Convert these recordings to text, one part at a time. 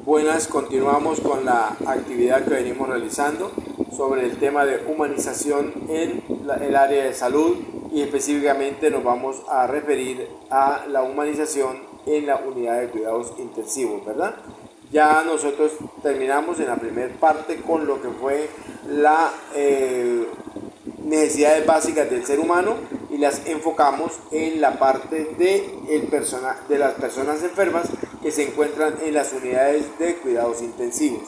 Buenas, continuamos con la actividad que venimos realizando sobre el tema de humanización en el área de salud y específicamente nos vamos a referir a la humanización en la unidad de cuidados intensivos, ¿verdad? Ya nosotros terminamos en la primera parte con lo que fue la necesidades básicas del ser humano y las enfocamos en la parte de las personas enfermas que se encuentran en las unidades de cuidados intensivos.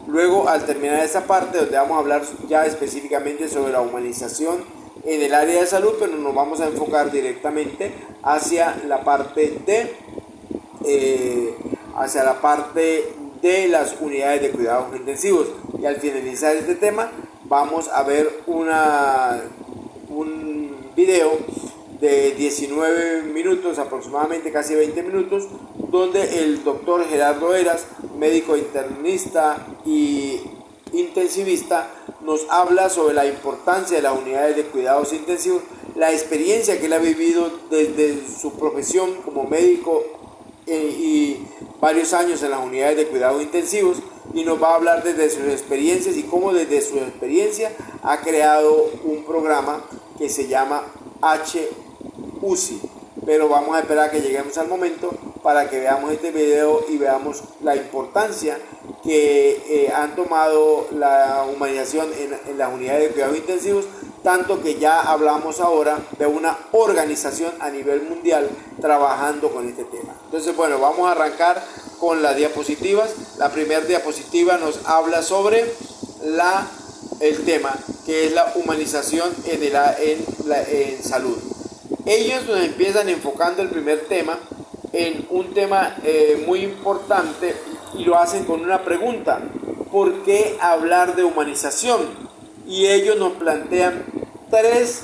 Luego, al terminar esta parte, donde vamos a hablar ya específicamente sobre la humanización en el área de salud, pero nos vamos a enfocar directamente hacia la parte de las unidades de cuidados intensivos. Y al finalizar este tema, vamos a ver un video de 19 minutos, aproximadamente casi 20 minutos, donde el doctor Gerardo Heras, médico internista y intensivista, nos habla sobre la importancia de las unidades de cuidados intensivos, la experiencia que él ha vivido desde su profesión como médico y varios años en las unidades de cuidados intensivos, y nos va a hablar desde sus experiencias y cómo desde su experiencia ha creado un programa que se llama HUSI. Pero vamos a esperar a que lleguemos al momento para que veamos este video y veamos la importancia que han tomado la humanización en las unidades de cuidados intensivos, tanto que ya hablamos ahora de una organización a nivel mundial trabajando con este tema. Entonces, bueno, vamos a arrancar con las diapositivas. La primera diapositiva nos habla sobre el tema, que es la humanización en salud. Ellos nos empiezan enfocando el primer tema en un tema muy importante y lo hacen con una pregunta: ¿por qué hablar de humanización? Y ellos nos plantean tres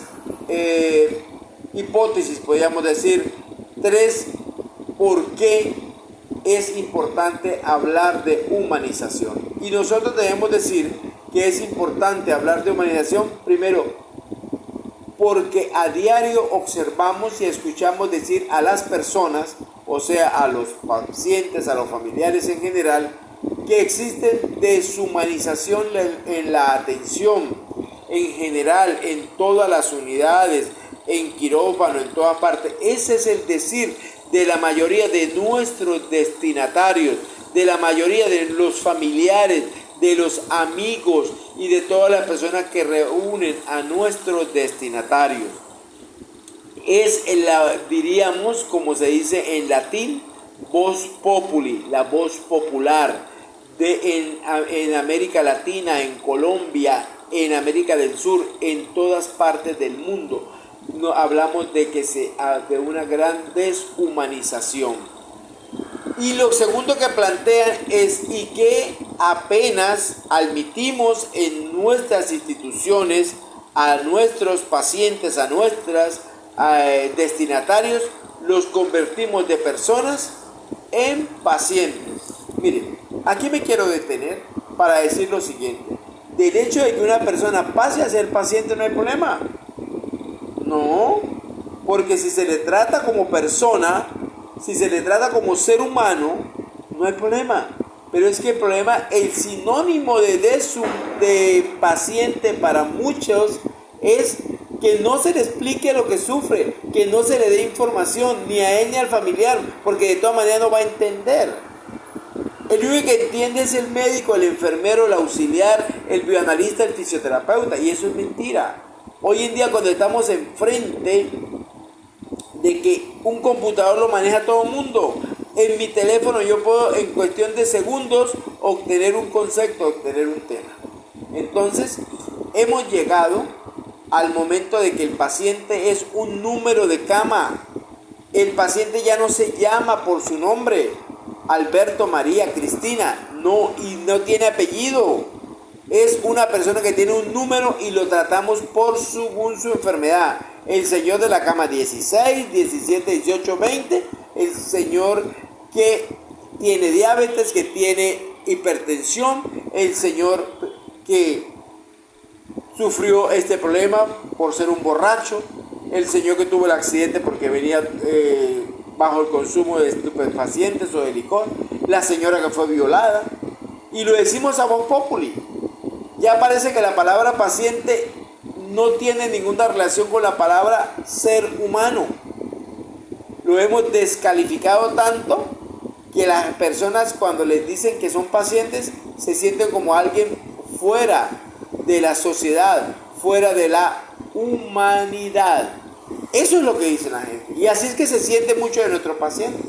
hipótesis, podríamos decir, tres por qué es importante hablar de humanización. Y nosotros debemos decir que es importante hablar de humanización, primero, porque a diario observamos y escuchamos decir a las personas, o sea, a los pacientes, a los familiares en general, que existe deshumanización en la atención, en general, en todas las unidades, en quirófano, en toda parte. Ese es el decir de la mayoría de nuestros destinatarios, de la mayoría de los familiares, de los amigos y de todas las personas que reúnen a nuestros destinatarios. Es, diríamos, como se dice en latín, vox populi, la voz popular en América Latina, en Colombia, en América del Sur, en todas partes del mundo. No, hablamos de una gran deshumanización. Y lo segundo que plantean es y que apenas admitimos en nuestras instituciones a nuestros pacientes, a nuestros destinatarios, los convertimos de personas en pacientes. Miren, aquí me quiero detener para decir lo siguiente: del hecho de que una persona pase a ser paciente no hay problema. No, porque si se le trata como persona, si se le trata como ser humano, no hay problema. Pero es que el problema, el sinónimo de paciente para muchos es que no se le explique lo que sufre, que no se le dé información ni a él ni al familiar, porque de todas maneras no va a entender. El único que entiende es el médico, el enfermero, el auxiliar, el bioanalista, el fisioterapeuta, y eso es mentira. Hoy en día, cuando estamos enfrente de que un computador lo maneja todo el mundo, en mi teléfono yo puedo en cuestión de segundos obtener un concepto, obtener un tema. Entonces, hemos llegado al momento de que el paciente es un número de cama. El paciente ya no se llama por su nombre, Alberto, María, Cristina, no, y no tiene apellido. Es una persona que tiene un número y lo tratamos según su enfermedad. El señor de la cama 16, 17, 18, 20, el señor que tiene diabetes, que tiene hipertensión, el señor que sufrió este problema por ser un borracho, el señor que tuvo el accidente porque venía bajo el consumo de estupefacientes o de licor. la señora que fue violada. Y lo decimos a voz populi. Ya parece que la palabra paciente no tiene ninguna relación con la palabra ser humano. Lo hemos descalificado tanto que las personas, cuando les dicen que son pacientes, se sienten como alguien fuera de la sociedad, fuera de la humanidad. Eso es lo que dice la gente. Y así es que se siente mucho de nuestros pacientes.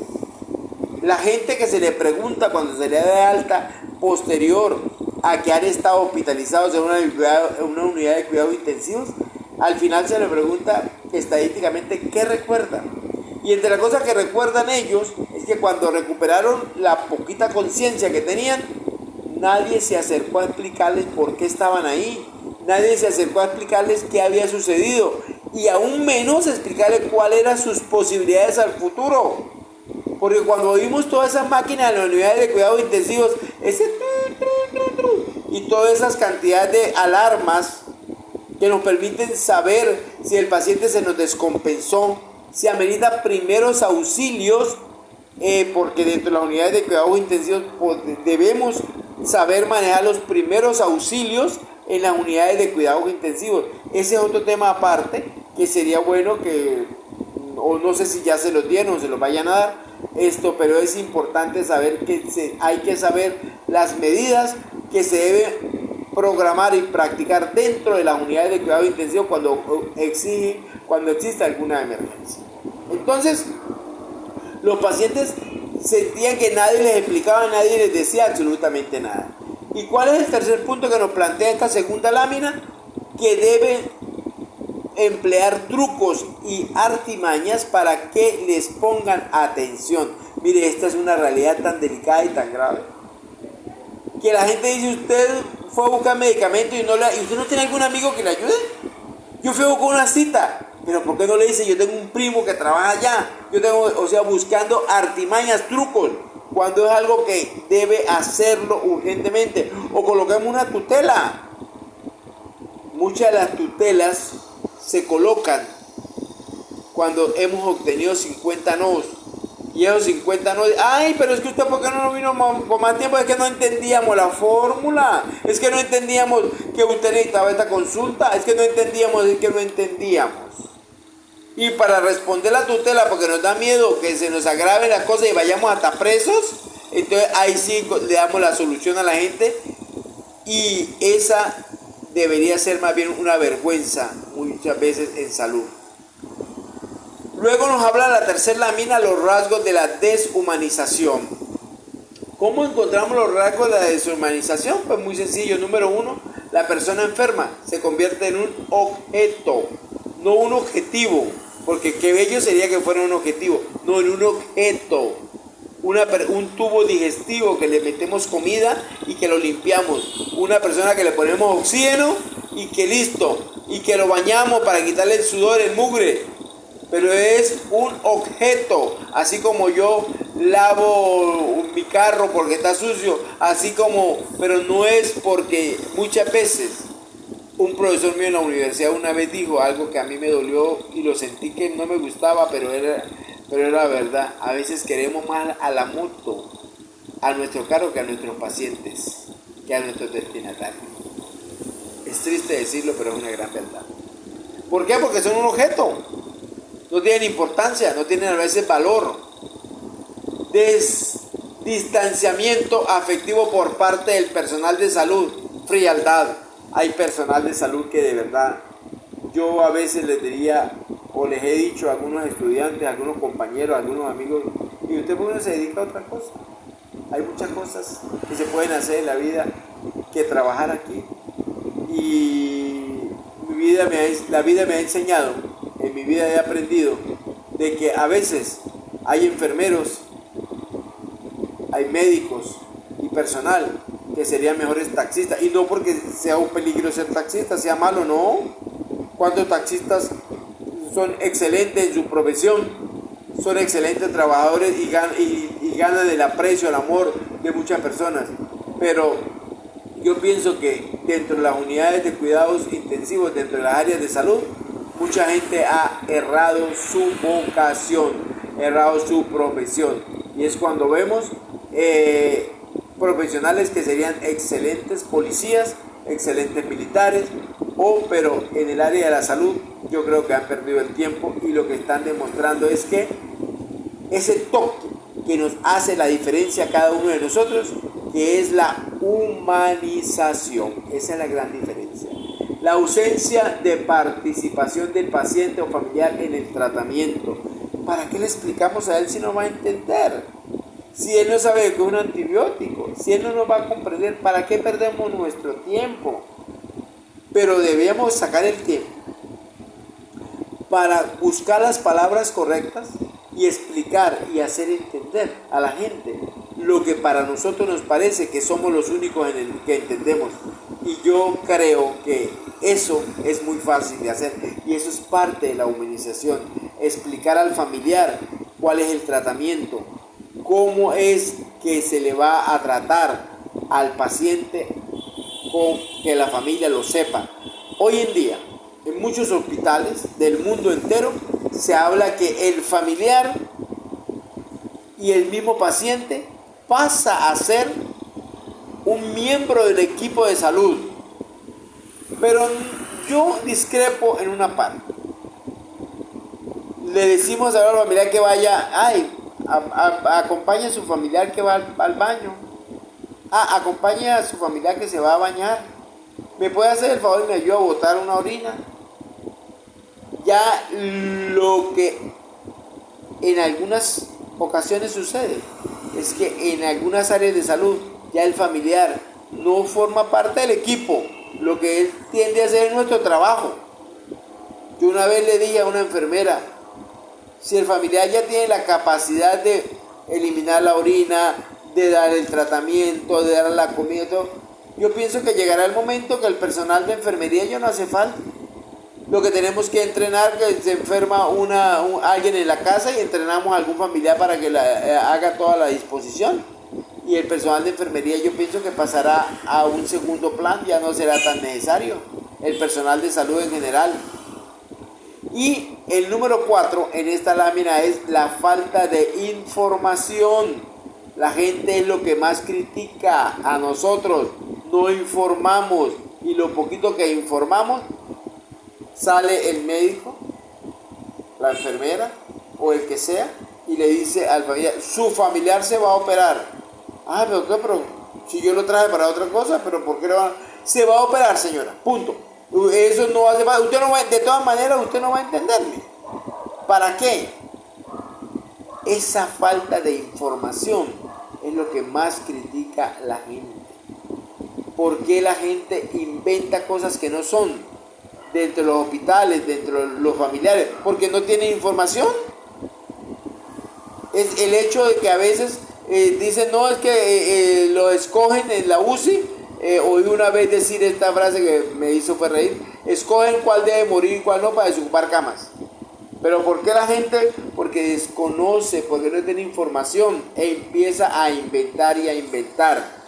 La gente que se le pregunta cuando se le da de alta posterior a que han estado hospitalizados en una unidad de cuidados intensivos, al final se le pregunta estadísticamente qué recuerdan. Y entre las cosas que recuerdan ellos es que cuando recuperaron la poquita conciencia que tenían, nadie se acercó a explicarles por qué estaban ahí. Nadie se acercó a explicarles qué había sucedido. Y aún menos explicarles cuáles eran sus posibilidades al futuro. Porque cuando vimos todas esas máquinas en las unidades de cuidados intensivos, ese y todas esas cantidades de alarmas que nos permiten saber si el paciente se nos descompensó, si amerita primeros auxilios, porque dentro de las unidades de cuidados intensivos debemos saber manejar los primeros auxilios en las unidades de cuidados intensivos. Ese es otro tema aparte que sería bueno que, o no sé si ya se los dieron o se los vayan a dar, pero es importante saber que hay que saber las medidas que se deben programar y practicar dentro de las unidades de cuidado intensivo cuando existe alguna emergencia. Entonces, los pacientes sentían que nadie les explicaba, nadie les decía absolutamente nada. ¿Y cuál es el tercer punto que nos plantea esta segunda lámina? Que deben emplear trucos y artimañas para que les pongan atención. Mire, esta es una realidad tan delicada y tan grave, que la gente dice: usted fue a buscar medicamento y usted no tiene algún amigo que le ayude. Yo fui a buscar una cita, pero ¿por qué no le dice? Yo tengo un primo que trabaja allá. Buscando artimañas, trucos, cuando es algo que debe hacerlo urgentemente. O coloquemos una tutela. Muchas de las tutelas se colocan cuando hemos obtenido 50 nodos. Y esos 50 nodos, ay, pero es que usted, ¿por qué no vino con más tiempo? Es que no entendíamos la fórmula, es que no entendíamos que usted necesitaba esta consulta, es que no entendíamos. Y para responder la tutela, porque nos da miedo que se nos agrave la cosa y vayamos hasta presos, entonces ahí sí le damos la solución a la gente, y esa debería ser más bien una vergüenza muchas veces en salud. Luego nos habla la tercera lámina, los rasgos de la deshumanización. ¿Cómo encontramos los rasgos de la deshumanización? Pues muy sencillo. Número uno, la persona enferma se convierte en un objeto, no un objetivo, porque qué bello sería que fuera un objetivo, no, en un objeto. Un tubo digestivo que le metemos comida y que lo limpiamos. Una persona que le ponemos oxígeno y que listo, y que lo bañamos para quitarle el sudor, el mugre. Pero es un objeto, así como yo lavo mi carro porque está sucio, pero no es porque muchas veces un profesor mío en la universidad una vez dijo algo que a mí me dolió y lo sentí que no me gustaba, pero era verdad. A veces queremos más a la moto, a nuestro carro, que a nuestros pacientes, que a nuestros destinatarios. Es triste decirlo, pero es una gran verdad. ¿Por qué? Porque son un objeto. No tienen importancia, no tienen a veces valor. Distanciamiento afectivo por parte del personal de salud, frialdad. Hay personal de salud que de verdad, yo a veces les diría, o les he dicho a algunos estudiantes, a algunos compañeros, a algunos amigos, ¿y usted por qué no se dedica a otra cosa? Hay muchas cosas que se pueden hacer en la vida que trabajar aquí. Y la vida me ha enseñado, en mi vida he aprendido de que a veces hay enfermeros, hay médicos y personal que serían mejores taxistas, y no porque sea un peligro ser taxista, sea malo, no. ¿Cuántos taxistas son excelentes en su profesión? Son excelentes trabajadores y ganan el aprecio, el amor de muchas personas. Pero yo pienso que dentro de las unidades de cuidados intensivos, dentro de las áreas de salud, mucha gente ha errado su vocación, errado su profesión. Y es cuando vemos profesionales que serían excelentes policías, excelentes militares, pero en el área de la salud yo creo que han perdido el tiempo y lo que están demostrando es que ese toque que nos hace la diferencia a cada uno de nosotros, que es la humanización, esa es la gran diferencia. La ausencia de participación del paciente o familiar en el tratamiento. ¿Para qué le explicamos a él si no va a entender? Si él no sabe que es un antibiótico, si él no nos va a comprender, ¿para qué perdemos nuestro tiempo? Pero debemos sacar el tiempo para buscar las palabras correctas y explicar y hacer entender a la gente lo que para nosotros nos parece que somos los únicos en el que entendemos. Y yo creo que eso es muy fácil de hacer y eso es parte de la humanización. Explicar al familiar cuál es el tratamiento, cómo es que se le va a tratar al paciente, con que la familia lo sepa. Hoy en día, en muchos hospitales del mundo entero, se habla que el familiar y el mismo paciente pasa a ser un miembro del equipo de salud. Pero yo discrepo en una parte. Le decimos a la familiar que vaya, acompañe a su familiar que va al baño. Acompañe a su familiar que se va a bañar. ¿Me puede hacer el favor y me ayuda a botar una orina? Ya lo que en algunas ocasiones sucede es que en algunas áreas de salud ya el familiar no forma parte del equipo. Lo que él tiende a hacer es nuestro trabajo. Yo una vez le dije a una enfermera, si el familiar ya tiene la capacidad de eliminar la orina, de dar el tratamiento, de dar la comida, todo, yo pienso que llegará el momento que el personal de enfermería ya no hace falta. Lo que tenemos que entrenar, que se enferma alguien en la casa y entrenamos a algún familiar para que haga toda la disposición. Y el personal de enfermería yo pienso que pasará a un segundo plan, ya no será tan necesario. El personal de salud en general. Y el número 4 en esta lámina es la falta de información. La gente es lo que más critica a nosotros. No informamos y lo poquito que informamos, sale el médico, la enfermera o el que sea y le dice al familiar, su familiar se va a operar. Pero ¿qué? Pero si yo lo traje para otra cosa, pero ¿por qué lo van? Se va a operar, señora, punto. Eso no hace falta. Usted no va, de todas maneras, usted no va a entenderme. ¿Para qué? Esa falta de información es lo que más critica la gente. ¿Por qué la gente inventa cosas que no son dentro de los hospitales, dentro de los familiares? Porque no tienen información. Es el hecho de que a veces dicen, no, es que lo escogen en la UCI. Oí una vez decir esta frase que me hizo fue reír: escogen cuál debe morir y cuál no para desocupar camas. Pero ¿por qué la gente? Porque desconoce, porque no tiene información e empieza a inventar y a inventar.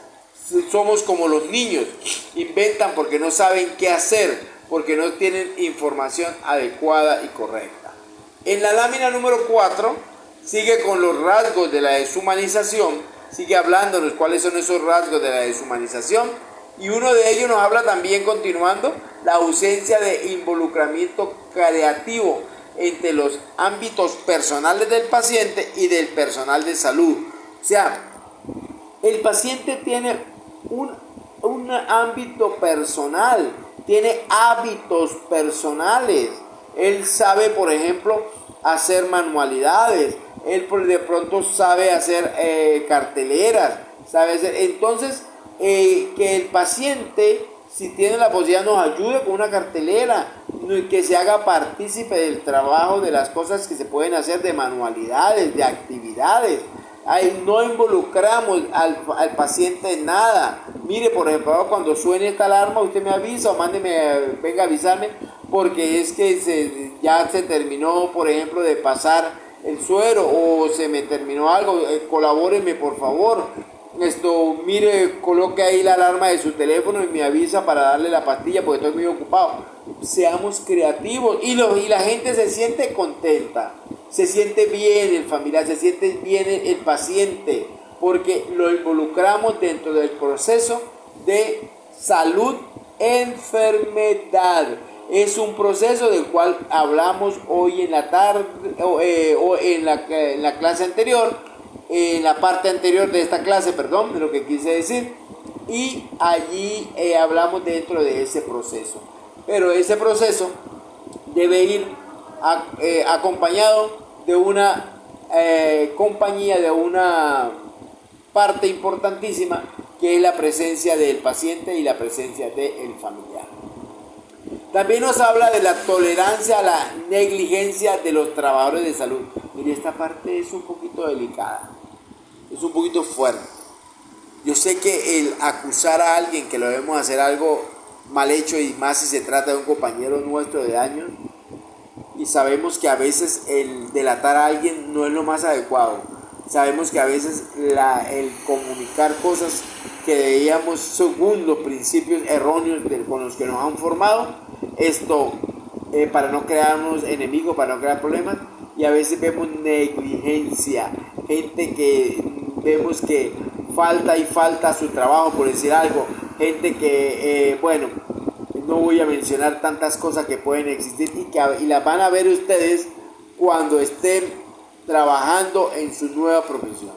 Somos como los niños, inventan porque no saben qué hacer, porque no tienen información adecuada y correcta. En la lámina número 4 sigue con los rasgos de la deshumanización, sigue hablándonos cuáles son esos rasgos de la deshumanización, y uno de ellos nos habla también, continuando, la ausencia de involucramiento creativo entre los ámbitos personales del paciente y del personal de salud. O sea, el paciente tiene un ámbito personal, tiene hábitos personales. Él sabe, por ejemplo, hacer manualidades, él de pronto sabe hacer carteleras, sabe hacer. Entonces, que el paciente, si tiene la posibilidad, nos ayude con una cartelera, que se haga partícipe del trabajo, de las cosas que se pueden hacer, de manualidades, de actividades. No involucramos al paciente en nada. Mire, por ejemplo, cuando suene esta alarma, usted me avisa o venga a avisarme, porque es que ya se terminó, por ejemplo, de pasar el suero o se me terminó algo. Colabóreme, por favor. Mire, coloque ahí la alarma de su teléfono y me avisa para darle la pastilla porque estoy muy ocupado. Seamos creativos y la gente se siente contenta, se siente bien el familiar, se siente bien el paciente, porque lo involucramos dentro del proceso de salud, enfermedad. Es un proceso del cual hablamos hoy en la tarde o en la clase anterior, en la parte anterior de esta clase, perdón, de lo que quise decir, y allí hablamos dentro de ese proceso. Pero ese proceso debe ir acompañado de una compañía, de una parte importantísima, que es la presencia del paciente y la presencia del familiar. También nos habla de la tolerancia a la negligencia de los trabajadores de salud. Mire, esta parte es un poquito delicada, es un poquito fuerte. Yo sé que el acusar a alguien que lo debemos hacer algo mal hecho, y más si se trata de un compañero nuestro de años, y sabemos que a veces el delatar a alguien no es lo más adecuado. Sabemos que a veces el comunicar cosas que veíamos según los principios erróneos con los que nos han formado, esto para no crearnos enemigos, para no crear problemas, y a veces vemos negligencia, gente que vemos que falta a su trabajo, por decir algo, gente que, no voy a mencionar tantas cosas que pueden existir y las van a ver ustedes cuando estén trabajando en su nueva profesión.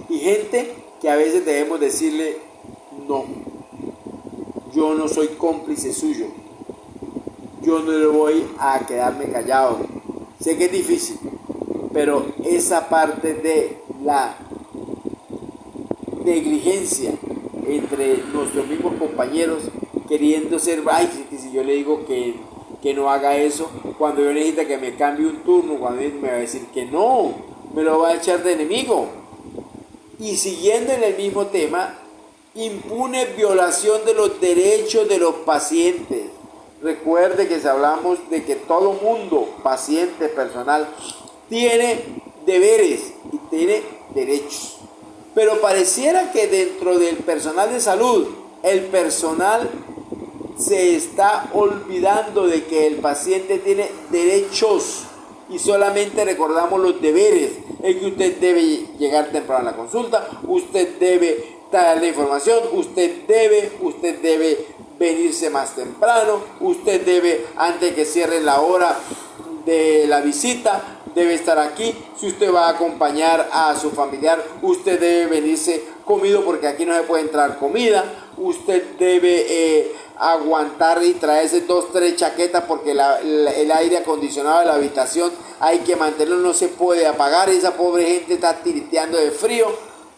Y gente que a veces debemos decirle, no, yo no soy cómplice suyo, yo no le voy a quedarme callado. Sé que es difícil, pero esa parte de la negligencia entre nuestros mismos compañeros, queriendo ser, si yo le digo que no haga eso, cuando yo necesito que me cambie un turno, cuando él me va a decir que no, me lo va a echar de enemigo. Y siguiendo en el mismo tema, impune violación de los derechos de los pacientes. Recuerde que si hablamos de que todo mundo, paciente, personal, tiene deberes y tiene derechos. Pero pareciera que dentro del personal de salud, el personal se está olvidando de que el paciente tiene derechos y solamente recordamos los deberes. Es que usted debe llegar temprano a la consulta, usted debe traer la información, usted debe venirse más temprano, usted debe, antes que cierre la hora de la visita, debe estar aquí. Si usted va a acompañar a su familiar, usted debe venirse comido porque aquí no se puede entrar comida. Usted debe aguantar y traerse 2-3 chaquetas porque el aire acondicionado de la habitación hay que mantenerlo, no se puede apagar. Esa pobre gente está tiriteando de frío.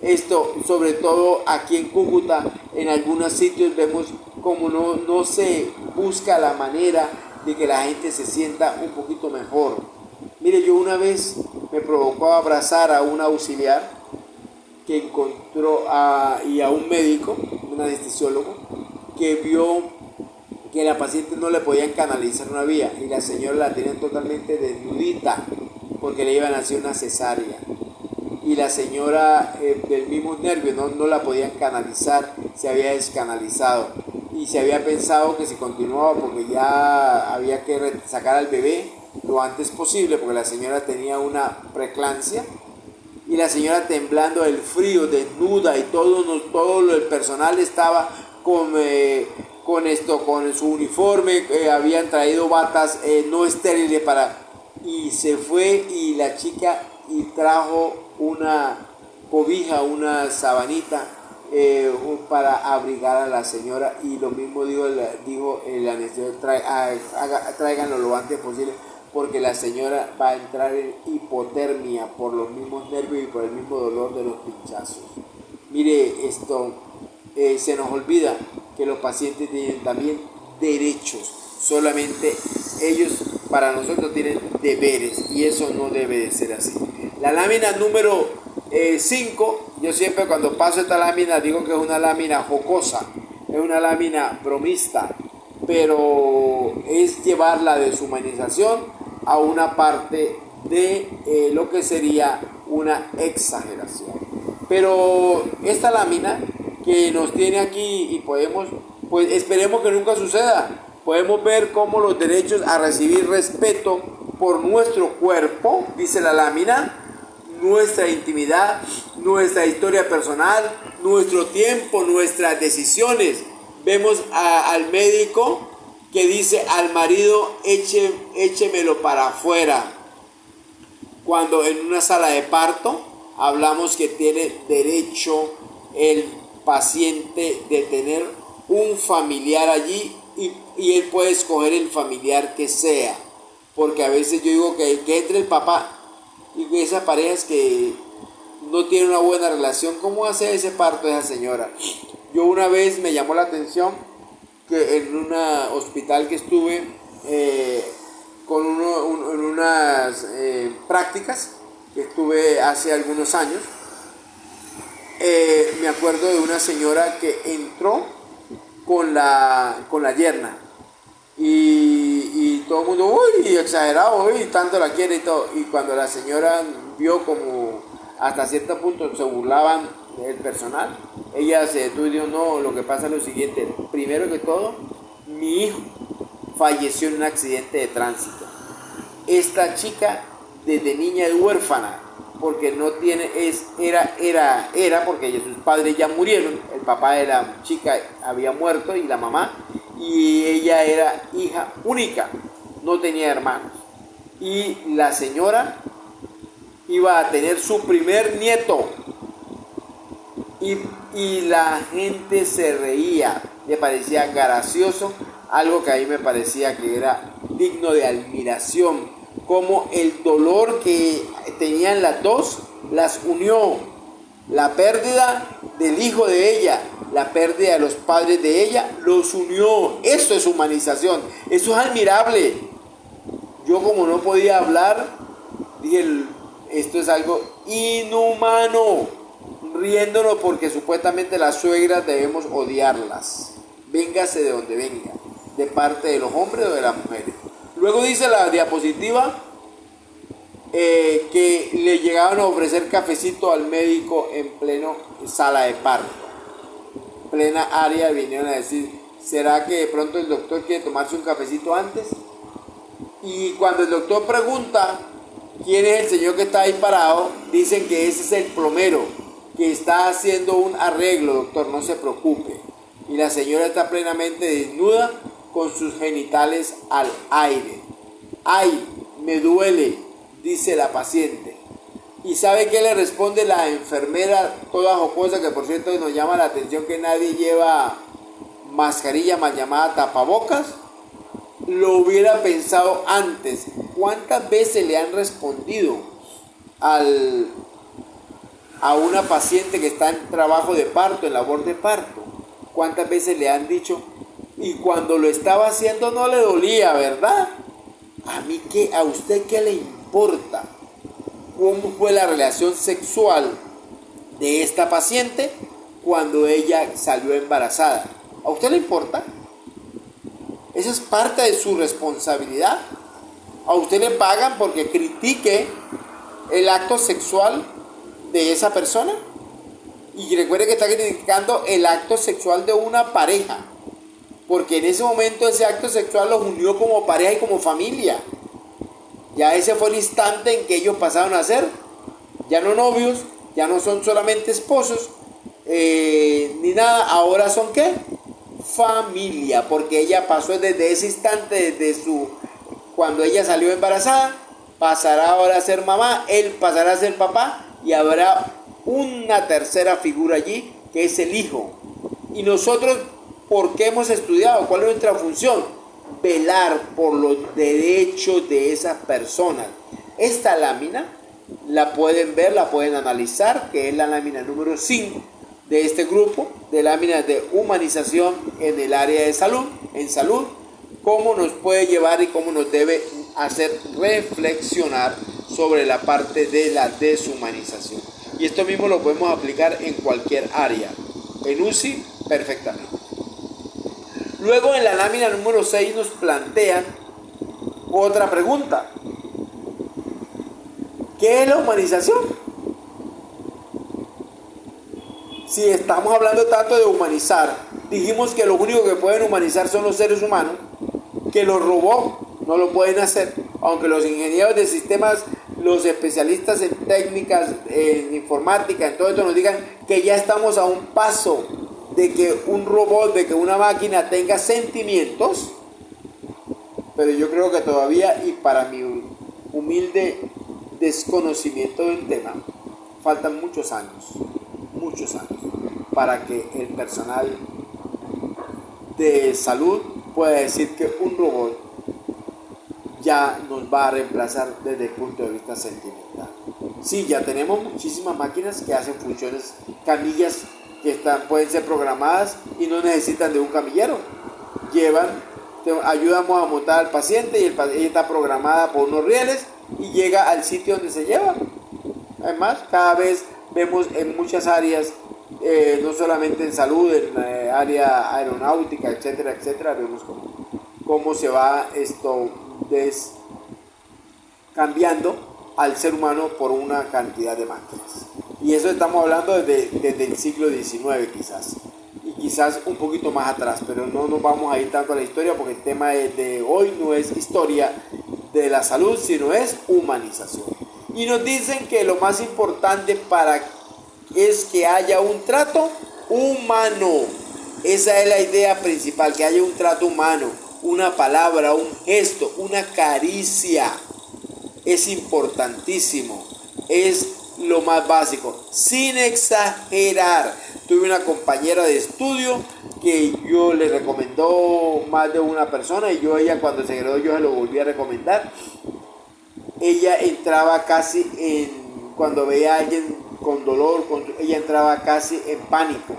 Esto, sobre todo aquí en Cúcuta, en algunos sitios vemos como no se busca la manera de que la gente se sienta un poquito mejor. Mire, yo una vez me provocó abrazar a un auxiliar que encontró y a un médico, un anestesiólogo, que vio que la paciente no le podían canalizar una vía y la señora la tenían totalmente desnudita porque le iban a hacer una cesárea. Y la señora del mismo nervio no la podían canalizar, se había descanalizado. Y se había pensado que si continuaba, porque ya había que sacar al bebé lo antes posible, porque la señora tenía una preeclampsia. Y la señora temblando del frío, desnuda, y todo el personal estaba con su uniforme, habían traído batas no estériles y se fue, y la chica y trajo una cobija, una sabanita para abrigar a la señora, y lo mismo dijo el anestesiólogo, tráiganlo lo antes posible porque la señora va a entrar en hipotermia por los mismos nervios y por el mismo dolor de los pinchazos. Mire, esto se nos olvida que los pacientes tienen también derechos, solamente ellos para nosotros tienen deberes, y eso no debe de ser así. La lámina número 5, yo siempre cuando paso esta lámina digo que es una lámina jocosa, es una lámina bromista, pero es llevar la deshumanización a una parte de lo que sería una exageración. Pero esta lámina que nos tiene aquí, y pues esperemos que nunca suceda, podemos ver cómo los derechos a recibir respeto por nuestro cuerpo, dice la lámina, nuestra intimidad, nuestra historia personal, nuestro tiempo, nuestras decisiones. Vemos al médico que dice al marido, échemelo para afuera. Cuando en una sala de parto hablamos que tiene derecho el paciente de tener un familiar allí y él puede escoger el familiar que sea. Porque a veces yo digo que entre el papá y esas parejas que no tienen una buena relación, ¿cómo hace ese parto de esa señora? Yo una vez me llamó la atención que en un hospital que estuve en unas prácticas que estuve hace algunos años, me acuerdo de una señora que entró con la yerna y todo el mundo, uy, exagerado, uy, tanto la quiere y todo. Y cuando la señora vio como hasta cierto punto se burlaban del personal, ella se detuvo y dijo, no, lo que pasa es lo siguiente, primero que todo, mi hijo falleció en un accidente de tránsito. Esta chica desde niña es huérfana, porque no tiene, era porque sus padres ya murieron, el papá de la chica había muerto y la mamá, y ella era hija única, no tenía hermanos. Y la señora iba a tener su primer nieto y la gente se reía, le parecía gracioso, algo que a mí me parecía que era digno de admiración, como el dolor que tenían las dos las unió, la pérdida del hijo de ella, la pérdida de los padres de ella, los unió. Eso es humanización, eso es admirable. Yo como no podía hablar, dije, esto es algo inhumano, riéndonos porque supuestamente las suegras debemos odiarlas, véngase de donde venga, de parte de los hombres o de las mujeres. Luego dice la diapositiva que le llegaban a ofrecer cafecito al médico en pleno sala de parto, plena área, vinieron a decir, ¿será que de pronto el doctor quiere tomarse un cafecito antes? Y cuando el doctor pregunta quién es el señor que está ahí parado, dicen que ese es el plomero que está haciendo un arreglo, doctor, no se preocupe. Y la señora está plenamente desnuda con sus genitales al aire. ¡Ay, me duele!, dice la paciente. ¿Y sabe qué le responde la enfermera toda jocosa, que por cierto nos llama la atención que nadie lleva mascarilla, mal llamada tapabocas? Lo hubiera pensado antes. ¿Cuántas veces le han respondido a una paciente que está en trabajo de parto, en labor de parto? ¿Cuántas veces le han dicho, y cuando lo estaba haciendo no le dolía, verdad? ¿A mí qué? ¿A usted qué le importa cómo fue la relación sexual de esta paciente cuando ella salió embarazada? ¿A usted le importa? Esa es parte de su responsabilidad. A usted le pagan porque critique el acto sexual de esa persona. Y recuerde que está criticando el acto sexual de una pareja, porque en ese momento ese acto sexual los unió como pareja y como familia. Ya ese fue el instante en que ellos pasaron a ser ya no novios, ya no son solamente esposos, ni nada. Ahora son ¿qué? Familia, porque ella pasó desde ese instante, cuando ella salió embarazada, pasará ahora a ser mamá, él pasará a ser papá y habrá una tercera figura allí que es el hijo. Y nosotros, ¿por qué hemos estudiado? ¿Cuál es nuestra función? Velar por los derechos de esas personas. Esta lámina la pueden ver, la pueden analizar, que es la lámina número 5 de este grupo de láminas de humanización en el área de salud, en salud, cómo nos puede llevar y cómo nos debe hacer reflexionar sobre la parte de la deshumanización. Y esto mismo lo podemos aplicar en cualquier área, en UCI perfectamente. Luego en la lámina número 6 nos plantean otra pregunta. ¿Qué es la humanización? Si estamos hablando tanto de humanizar, dijimos que lo único que pueden humanizar son los seres humanos, que los robots no lo pueden hacer, aunque los ingenieros de sistemas los especialistas en técnicas, en informática, en todo esto, nos digan que ya estamos a un paso de que un robot, de que una máquina tenga sentimientos, pero yo creo que todavía, y para mi humilde desconocimiento del tema, faltan muchos años, para que el personal de salud pueda decir que un robot ya nos va a reemplazar desde el punto de vista sentimental. Sí, ya tenemos muchísimas máquinas que hacen funciones, camillas que pueden ser programadas y no necesitan de un camillero. Ayudamos a montar al paciente y ella está programada por unos rieles y llega al sitio donde se lleva. Además, cada vez vemos en muchas áreas, no solamente en salud, en área aeronáutica, etcétera, etcétera, vemos cómo se va esto cambiando al ser humano por una cantidad de máquinas. Y eso estamos hablando desde el siglo XIX quizás, y quizás un poquito más atrás, pero no nos vamos a ir tanto a la historia porque el tema de hoy no es historia de la salud, sino es humanización. Y nos dicen que lo más importante es que haya un trato humano. Esa es la idea principal, que haya un trato humano, una palabra, un gesto, una caricia. Es importantísimo, es lo más básico, sin exagerar. Tuve una compañera de estudio que yo le recomendó más de una persona y ella cuando se graduó yo se lo volví a recomendar. Ella entraba casi cuando veía a alguien con dolor, ella entraba casi en pánico.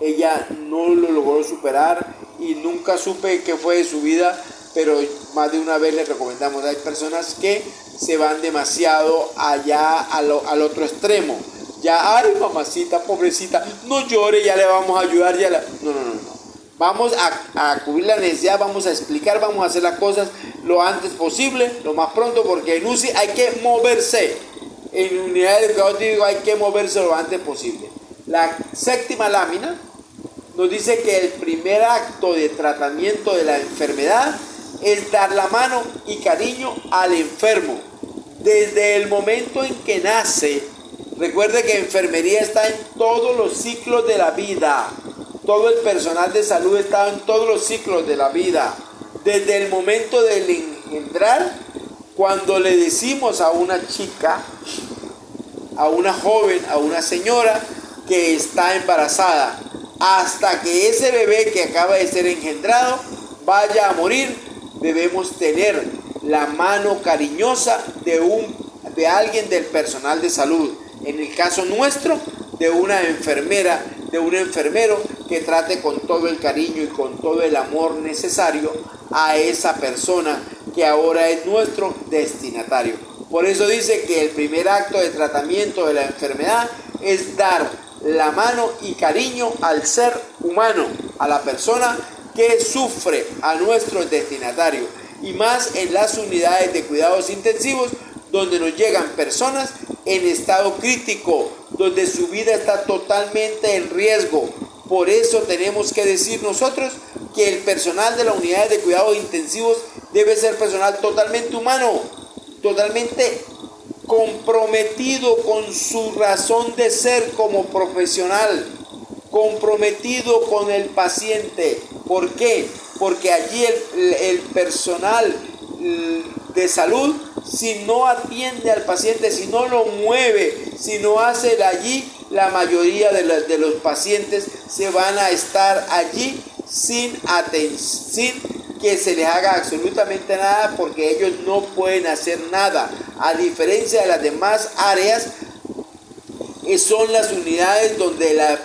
Ella no lo logró superar y nunca supe qué fue de su vida, pero más de una vez le recomendamos. Hay personas que se van demasiado allá al otro extremo. Ya, ay mamacita, pobrecita, no llore, ya le vamos a ayudar. No. Vamos a cubrir la necesidad, vamos a explicar, vamos a hacer las cosas lo antes posible, lo más pronto, porque en UCI hay que moverse. En unidades de cuidado clínico hay que moverse lo antes posible. La séptima lámina nos dice que el primer acto de tratamiento de la enfermedad es dar la mano y cariño al enfermo. Desde el momento en que nace, recuerde que enfermería está en todos los ciclos de la vida. Todo el personal de salud está en todos los ciclos de la vida. Desde el momento del engendrar, cuando le decimos a una chica, a una joven, a una señora que está embarazada, hasta que ese bebé que acaba de ser engendrado vaya a morir, debemos tener la mano cariñosa de alguien del personal de salud. En el caso nuestro, de una enfermera, de un enfermero que trate con todo el cariño y con todo el amor necesario a esa persona que ahora es nuestro destinatario. Por eso dice que el primer acto de tratamiento de la enfermedad es dar la mano y cariño al ser humano, a la persona que sufre, a nuestro destinatario. Y más en las unidades de cuidados intensivos, donde nos llegan personas en estado crítico, donde su vida está totalmente en riesgo. Por eso tenemos que decir nosotros que el personal de las unidades de cuidados intensivos debe ser personal totalmente humano, totalmente comprometido con su razón de ser como profesional, comprometido con el paciente. ¿Por qué? Porque allí el personal de salud, si no atiende al paciente, si no lo mueve, si no hace allí, la mayoría de los pacientes se van a estar allí sin que se les haga absolutamente nada, porque ellos no pueden hacer nada. A diferencia de las demás áreas, son las unidades donde las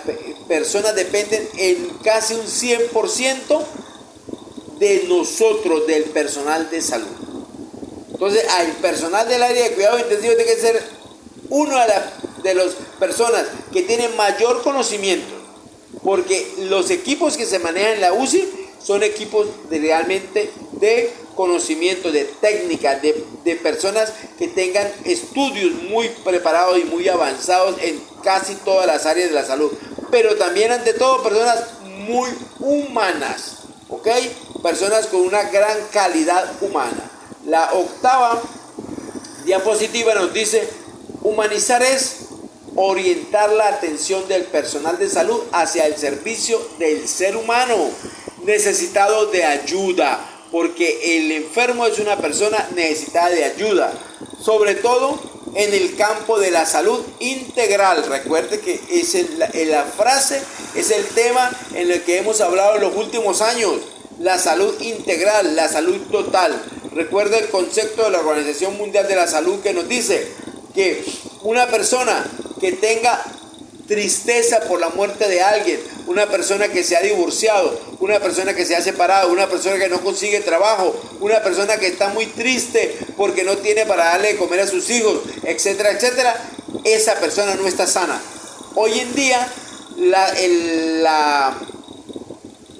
personas dependen en casi un 100% de nosotros, del personal de salud. Entonces, el personal del área de cuidado intensivo tiene que ser una de las personas que tienen mayor conocimiento, porque los equipos que se manejan en la UCI son equipos realmente de conocimiento, de técnica, de personas que tengan estudios muy preparados y muy avanzados en casi todas las áreas de la salud, pero también ante todo personas muy humanas, ¿ok? Personas con una gran calidad humana. La octava diapositiva nos dice, humanizar es orientar la atención del personal de salud hacia el servicio del ser humano necesitado de ayuda, porque el enfermo es una persona necesitada de ayuda, sobre todo en el campo de la salud integral. Recuerde que la frase es el tema en el que hemos hablado en los últimos años, la salud integral, la salud total. Recuerde el concepto de la Organización Mundial de la Salud que nos dice que una persona que tenga tristeza por la muerte de alguien, una persona que se ha divorciado, una persona que se ha separado, una persona que no consigue trabajo, una persona que está muy triste porque no tiene para darle de comer a sus hijos, etcétera, etcétera, esa persona no está sana. Hoy en día la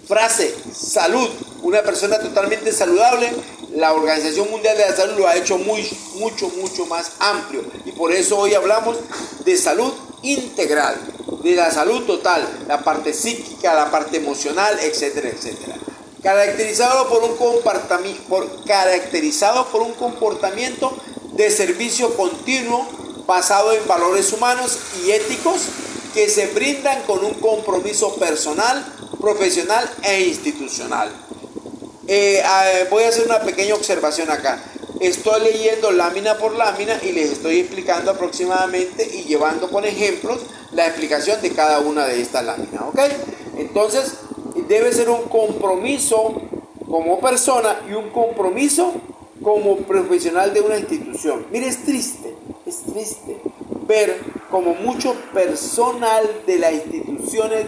frase salud, una persona totalmente saludable, la Organización Mundial de la Salud lo ha hecho mucho más amplio, y por eso hoy hablamos de salud integral, de la salud total, la parte psíquica, la parte emocional, etcétera, etcétera. Caracterizado por un comportamiento de servicio continuo basado en valores humanos y éticos que se brindan con un compromiso personal, profesional e institucional. Voy a hacer una pequeña observación acá. Estoy leyendo lámina por lámina y les estoy explicando aproximadamente y llevando con ejemplos la explicación de cada una de estas láminas, ¿ok? Entonces, debe ser un compromiso como persona y un compromiso como profesional de una institución. Mire, es triste ver como mucho personal de las instituciones,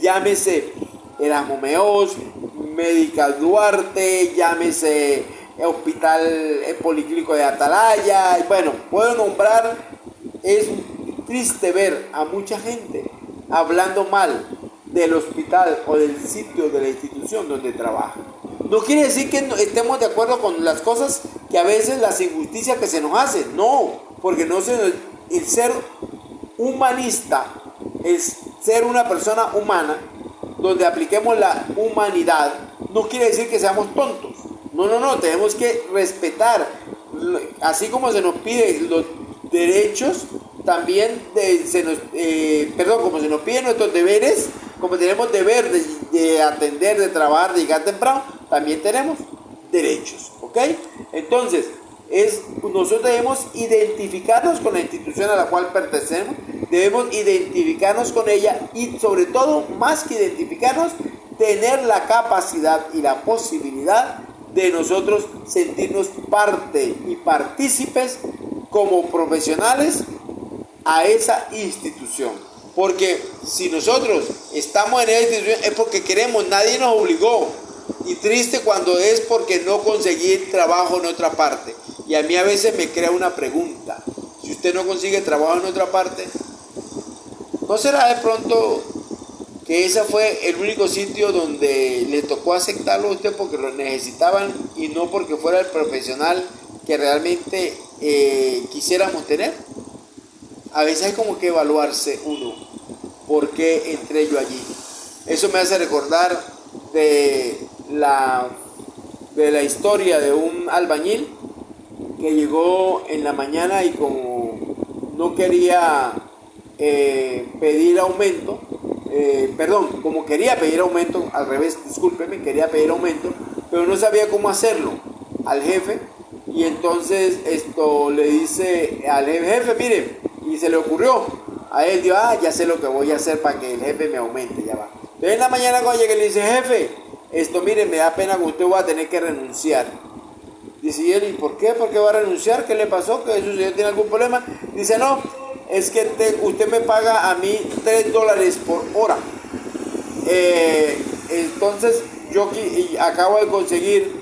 llámese Erasmo Meós, Médicas Duarte, llámese Hospital Policlínico de Atalaya, bueno, puedo nombrar. Es triste ver a mucha gente hablando mal del hospital o del sitio de la institución donde trabaja. No quiere decir que estemos de acuerdo con las cosas, que a veces las injusticias que se nos hacen, no, porque no el ser humanista es ser una persona humana, donde apliquemos la humanidad. No quiere decir que seamos tontos. No, tenemos que respetar, así como se nos piden los derechos, también como se nos piden nuestros deberes, como tenemos deber de atender, de trabajar, de llegar temprano, también tenemos derechos, ¿ok? Entonces, nosotros debemos identificarnos con la institución a la cual pertenecemos, debemos identificarnos con ella y, sobre todo, más que identificarnos, tener la capacidad y la posibilidad de nosotros sentirnos parte y partícipes como profesionales a esa institución. Porque si nosotros estamos en esa institución es porque queremos, nadie nos obligó. Y triste cuando es porque no conseguí trabajo en otra parte. Y a mí a veces me crea una pregunta: si usted no consigue trabajo en otra parte, ¿no será de pronto que ese fue el único sitio donde le tocó aceptarlo a usted porque lo necesitaban y no porque fuera el profesional que realmente quisiéramos tener? A veces hay como que evaluarse uno, ¿por qué entré yo allí? Eso me hace recordar de la historia de un albañil que llegó en la mañana y como no quería pedir aumento, como quería pedir aumento, al revés, discúlpeme, quería pedir aumento, pero no sabía cómo hacerlo al jefe, y entonces le dice al jefe, mire, y se le ocurrió a él, dijo, ya sé lo que voy a hacer para que el jefe me aumente, ya va. Entonces en la mañana cuando llegué le dice, jefe, mire, me da pena que usted va a tener que renunciar. Dice, ¿y él, y por qué? ¿Por qué va a renunciar? ¿Qué le pasó? ¿Que su señor tiene algún problema? Dice, no, es que usted me paga a mí $3 por hora. Entonces yo acabo de conseguir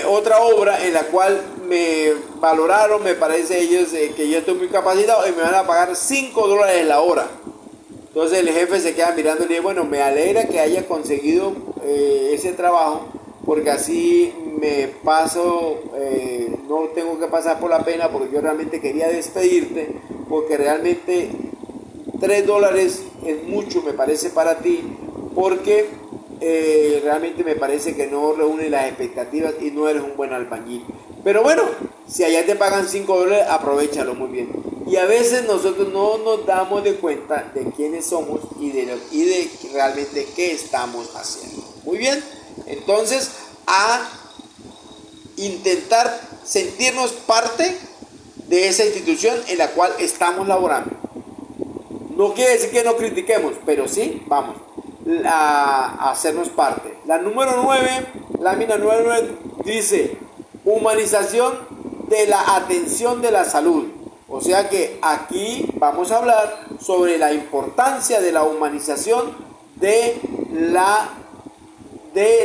otra obra en la cual me valoraron, me parece ellos que yo estoy muy capacitado y me van a pagar $5 la hora. Entonces el jefe se queda mirando y le dice, bueno, me alegra que haya conseguido ese trabajo, porque así me paso, no tengo que pasar por la pena, porque yo realmente quería despedirte, porque realmente $3 es mucho, me parece, para ti, porque realmente me parece que no reúne las expectativas y no eres un buen albañil. Pero bueno, si allá te pagan $5, aprovéchalo muy bien. Y a veces nosotros no nos damos de cuenta de quiénes somos y de realmente qué estamos haciendo. Muy bien, entonces a intentar sentirnos parte de esa institución en la cual estamos laborando. No quiere decir que no critiquemos, pero sí, vamos a hacernos parte. La número 9, lámina 9 dice, humanización de la atención de la salud. O sea que aquí vamos a hablar sobre la importancia de la humanización de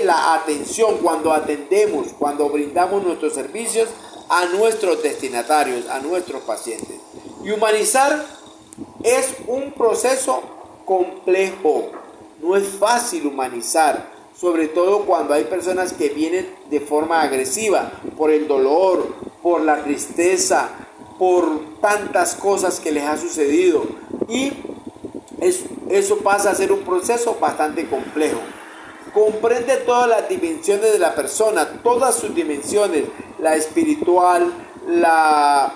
la atención cuando atendemos, cuando brindamos nuestros servicios a nuestros destinatarios, a nuestros pacientes. Y humanizar es un proceso complejo, no es fácil humanizar, sobre todo cuando hay personas que vienen de forma agresiva, por el dolor, por la tristeza, por tantas cosas que les ha sucedido, y eso pasa a ser un proceso bastante complejo. Comprende todas las dimensiones de la persona, todas sus dimensiones, la espiritual, la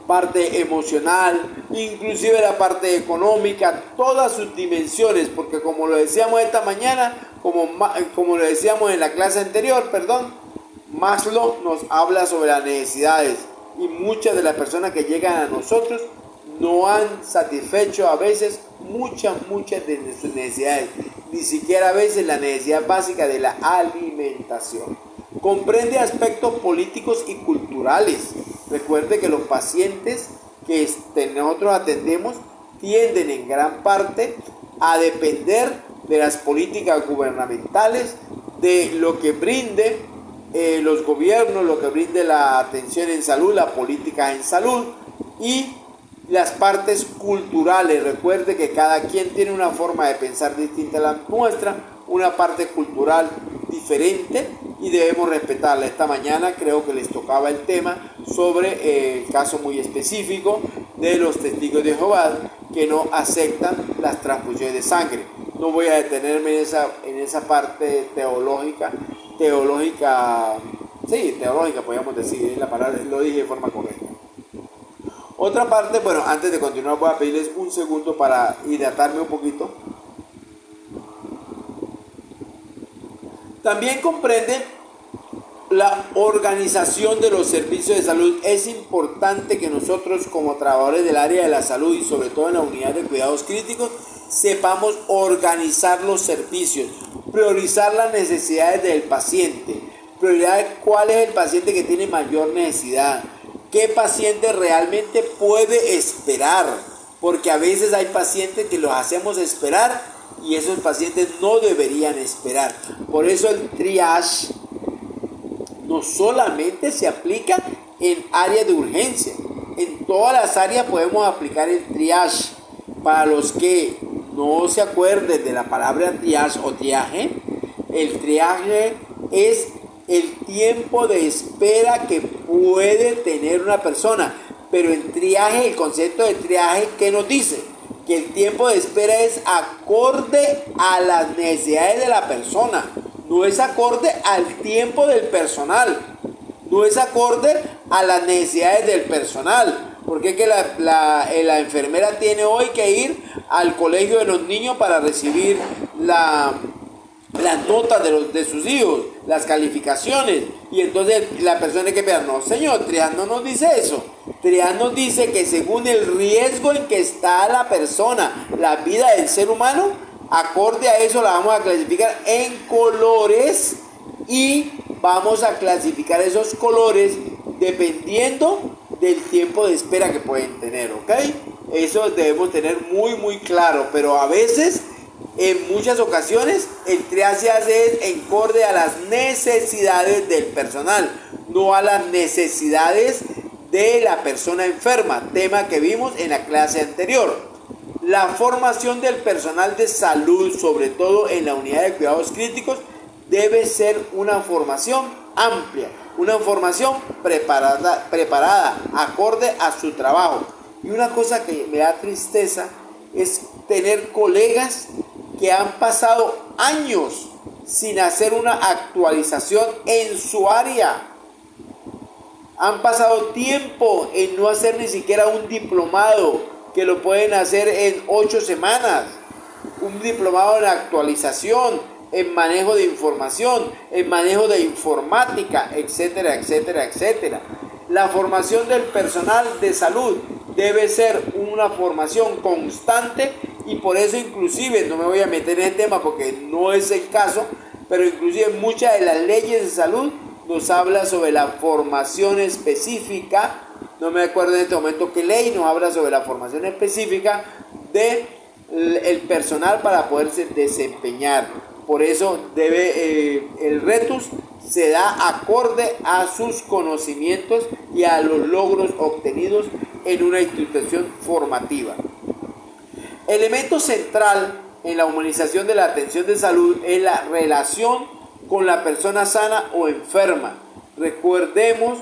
parte emocional, inclusive la parte económica, todas sus dimensiones, porque como lo decíamos esta mañana, como lo decíamos en la clase anterior, Maslow nos habla sobre las necesidades y muchas de las personas que llegan a nosotros no han satisfecho a veces muchas de sus necesidades, ni siquiera a veces la necesidad básica de la alimentación. Comprende aspectos políticos y culturales. Recuerde que los pacientes que nosotros atendemos tienden en gran parte a depender de las políticas gubernamentales, de lo que brinde los gobiernos, lo que brinde la atención en salud, la política en salud y las partes culturales. Recuerde que cada quien tiene una forma de pensar distinta a la nuestra, una parte cultural diferente y debemos respetarla. Esta mañana creo que les tocaba el tema sobre el caso muy específico de los testigos de Jehová que no aceptan las transfusiones de sangre. No voy a detenerme en esa parte teológica, podríamos decir, la palabra lo dije de forma correcta. Otra parte, bueno, antes de continuar voy a pedirles un segundo para hidratarme un poquito. También comprende la organización de los servicios de salud. Es importante que nosotros como trabajadores del área de la salud y sobre todo en la unidad de cuidados críticos sepamos organizar los servicios, priorizar las necesidades del paciente, priorizar cuál es el paciente que tiene mayor necesidad, qué paciente realmente puede esperar, porque a veces hay pacientes que los hacemos esperar y esos pacientes no deberían esperar. Por eso el triage no solamente se aplica en áreas de urgencia, en todas las áreas podemos aplicar el triage. Para los que no se acuerden de la palabra triage o triaje, el triaje es el tiempo de espera que puede tener una persona. Pero en triaje, el concepto de triaje, ¿qué nos dice? Que el tiempo de espera es acorde a las necesidades de la persona, no es acorde al tiempo del personal, no es acorde a las necesidades del personal. Porque es que la enfermera tiene hoy que ir al colegio de los niños para recibir las notas de sus hijos, las calificaciones, y entonces la persona que espera, no señor, Trias no nos dice eso. Trias nos dice que según el riesgo en que está la persona, la vida del ser humano, acorde a eso la vamos a clasificar en colores y vamos a clasificar esos colores dependiendo del tiempo de espera que pueden tener, ¿ok? Eso debemos tener muy claro, pero a veces, en muchas ocasiones, el triaje se hace en acorde a las necesidades del personal, no a las necesidades de la persona enferma, tema que vimos en la clase anterior. La formación del personal de salud, sobre todo en la unidad de cuidados críticos, debe ser una formación amplia, una formación preparada, acorde a su trabajo. Y una cosa que me da tristeza es tener colegas que han pasado años sin hacer una actualización en su área. Han pasado tiempo en no hacer ni siquiera un diplomado, que lo pueden hacer en 8 semanas. Un diplomado en actualización, en manejo de información, en manejo de informática, etcétera, etcétera, etcétera. La formación del personal de salud debe ser una formación constante, y por eso inclusive, no me voy a meter en el tema porque no es el caso, pero inclusive muchas de las leyes de salud nos habla sobre la formación específica. No me acuerdo en este momento qué ley nos habla sobre la formación específica de el personal para poderse desempeñar. Por eso el RETUS se da acorde a sus conocimientos y a los logros obtenidos en una institución formativa. Elemento central en la humanización de la atención de salud es la relación con la persona sana o enferma. Recordemos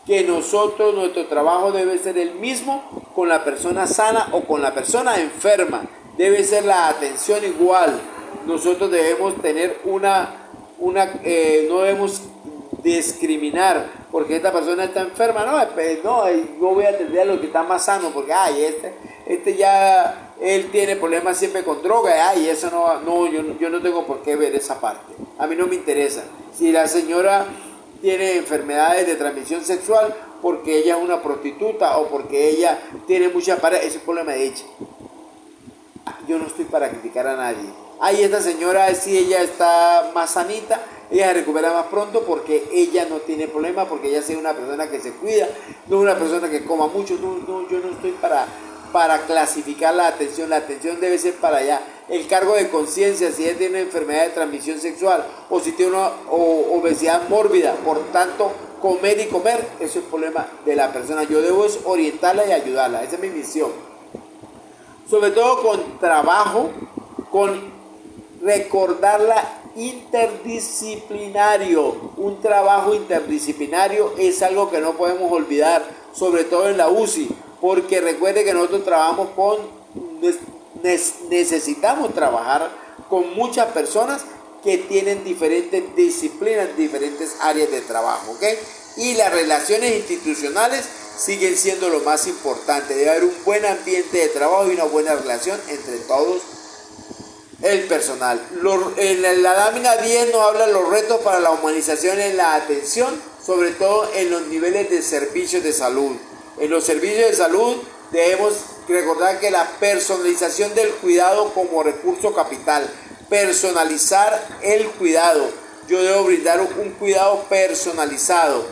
que nuestro trabajo debe ser el mismo con la persona sana o con la persona enferma. Debe ser la atención igual. Nosotros debemos tener no debemos discriminar porque esta persona está enferma. No voy a atender a los que están más sanos porque este ya él tiene problemas siempre con droga, y eso yo no tengo por qué ver esa parte. A mí no me interesa. Si la señora tiene enfermedades de transmisión sexual porque ella es una prostituta o porque ella tiene muchas parejas, ese es el problema de ella. Yo no estoy para criticar a nadie. Esta señora, si ella está más sanita, ella se recupera más pronto porque ella no tiene problema, porque ella es una persona que se cuida, no es una persona que coma mucho. Yo no estoy para clasificar la atención debe ser para allá. El cargo de conciencia, si ella tiene una enfermedad de transmisión sexual o si tiene una obesidad mórbida, por tanto comer, eso es problema de la persona. Yo debo orientarla y ayudarla, esa es mi misión. Sobre todo con trabajo, con recordarla interdisciplinario. Un trabajo interdisciplinario es algo que no podemos olvidar, sobre todo en la UCI, porque recuerde que nosotros trabajamos necesitamos trabajar con muchas personas que tienen diferentes disciplinas, diferentes áreas de trabajo, ¿ok? Y las relaciones institucionales siguen siendo lo más importante. Debe haber un buen ambiente de trabajo y una buena relación entre todos el personal. En la lámina 10 nos habla de los retos para la humanización en la atención, sobre todo en los niveles de servicios de salud. En los servicios de salud debemos recordar que la personalización del cuidado como recurso capital, personalizar el cuidado. Yo debo brindar un cuidado personalizado.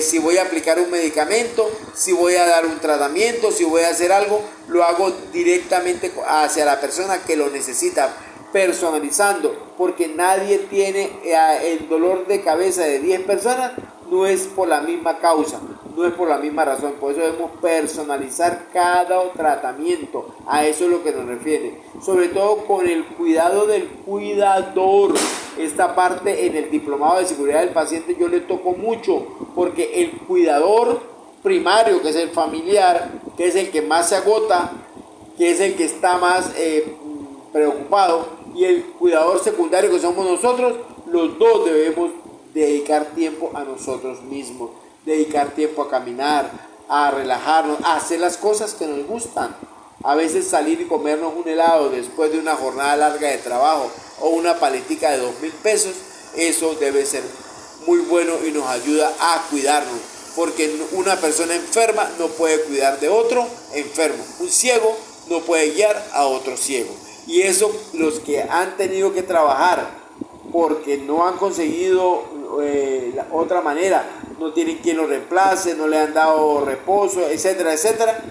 Si voy a aplicar un medicamento, si voy a dar un tratamiento, si voy a hacer algo, lo hago directamente hacia la persona que lo necesita, personalizando, porque nadie tiene el dolor de cabeza de 10 personas, no es por la misma causa, no es por la misma razón. Por eso debemos personalizar cada tratamiento. A eso es lo que nos refiere, sobre todo con el cuidado del cuidador. Esta parte en el diplomado de seguridad del paciente yo le toco mucho, porque el cuidador primario, que es el familiar, que es el que más se agota, que es el que está más preocupado, y el cuidador secundario, que somos nosotros, los dos debemos dedicar tiempo a nosotros mismos, dedicar tiempo a caminar, a relajarnos, a hacer las cosas que nos gustan. A veces salir y comernos un helado después de una jornada larga de trabajo o una paletica de 2,000 pesos, eso debe ser muy bueno y nos ayuda a cuidarnos, porque una persona enferma no puede cuidar de otro enfermo. Un ciego no puede guiar a otro ciego. Y eso, los que han tenido que trabajar porque no han conseguido otra manera, no tienen quien lo reemplace, no le han dado reposo, etcétera, etcétera,